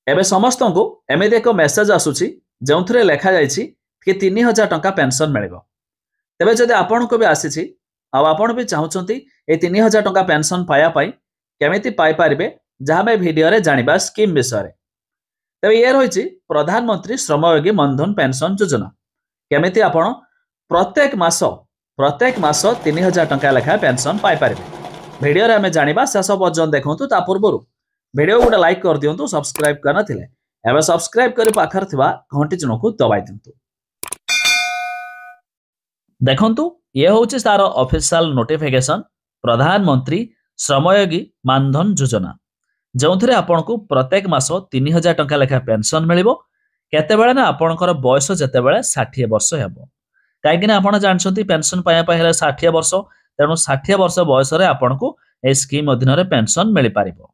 एबे समस्त को एमती एक मेसेज आसूची जो लिखा जाइए कि 3000 टंका पेंशन मिल तेरे जदि आपण को भी आसी आपण भी चाहते ये 3000 टंका पेंशन पायापाई केमी पाइपर जहाँ आम भिडियो जाना स्कीम विषय तेज ये रही प्रधानमंत्री श्रमयोगी मनधन पेंशन योजना केमी आपण प्रत्येक मास 3000 टंका लेखाएं पेंशन पाइपर भिडियो आम जाना शेष पर्यटन देखूँ ता पूर्व भिडियो गोटे लाइक कर दिंतु सब्सक्राइब कर नथिले सब्सक्राइब कर पाखर थिबा घंटी चिन्ह को दबाई दिंतु। देखंतु ये होची तार ऑफिशियल नोटिफिकेशन प्रधानमंत्री श्रमयोगी मानधन योजना जो आपण को प्रत्येक मास 3000 टंका लेखा पेंशन मिलिबो केतेबेले ना आपणकर बयस जेतेबेले 60 वर्ष हेबो काहेकि आपण जानछंती पेंशन पाया हेले 60 वर्ष तेणु 60 वर्ष बयस रे आपण को ए स्कीम अधीन रे पेंशन मिल पारिबो।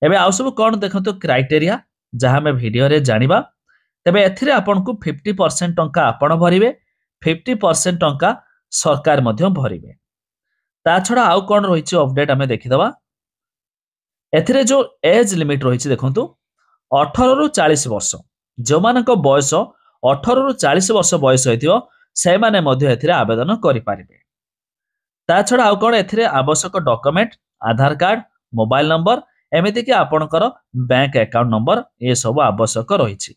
एबे आउ सब कोन देखंतु क्राइटेरिया जहां में वीडियो रे जानिबा तबे एथिरे आपण को 50% टंका आपण भरिबे 50% टंका सरकार मध्य भरिबे ता छडा आउ कोन रहिछि अपडेट हमें देखिदबा। एथिरे जो एज लिमिट रहिछि देखंतु 18 रु 40 वर्ष जो मानक बयस 18 रु 40 वर्ष बयस हेतियो से माने मध्य एथिरे आवेदन करि पारिबे। ता छडा आउ कोन एथिरे आवश्यक डॉक्यूमेंट आधार कार्ड मोबाइल नंबर एमिति कि आपणकर बैंक अकाउंट नंबर ये सब आवश्यक रही।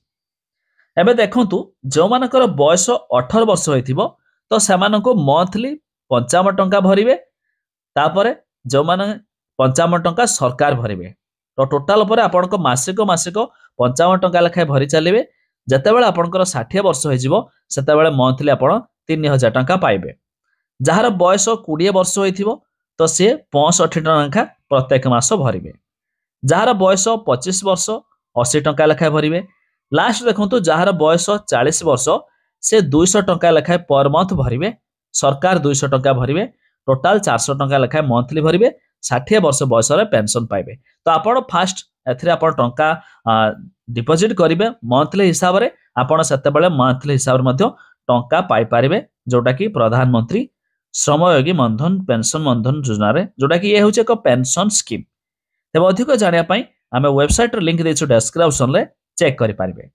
एबे देखंतु जो मानकर बयस 18 वर्ष होइथिबो तो सेमान को मंथली 55 टंका भरिबे तापरे जो माने 55 टंका सरकार भरिबे तो टोटाल पर आपण को मासिक 55 टंका लेखाय भरि चलिबे जतेबेले आपणकर 60 वर्ष होइजिबो सेतेबेले मंथली आपण 3000 टंका पाइबे। जहार बयस 20 वर्ष होइथिबो तो से 65 टंका प्रत्येक मास भरिबे जहार बयस 25 वर्ष 80 टंका लेखाएं भरिबे। लास्ट देखंतु जहार बयस 40 वर्ष से 200 टंका लेखाएं पर मंथ भरिबे सरकार 200 टंका भरिबे टोटाल 400 टंका लेखाएं मंथली भरिबे 60 वर्ष बयस रे पेंशन पाइबे। तो आपण फास्ट एथिरे आपण टंका डिपॉजिट करिवे मंथली हिसाब रे आपण सेतेबेले मंथली हिसाब रे मध्य टंका पाइ पारिबे जोटा कि प्रधानमंत्री श्रमयोगी मनधन पेंशन मनधन योजना रे जोटा कि ये होचे एक पेंशन स्कीम। तेज अधिक जानापी आम वेबसाइट लिंक देछु डिस्क्रिप्शन रे चेक करि पारिबे।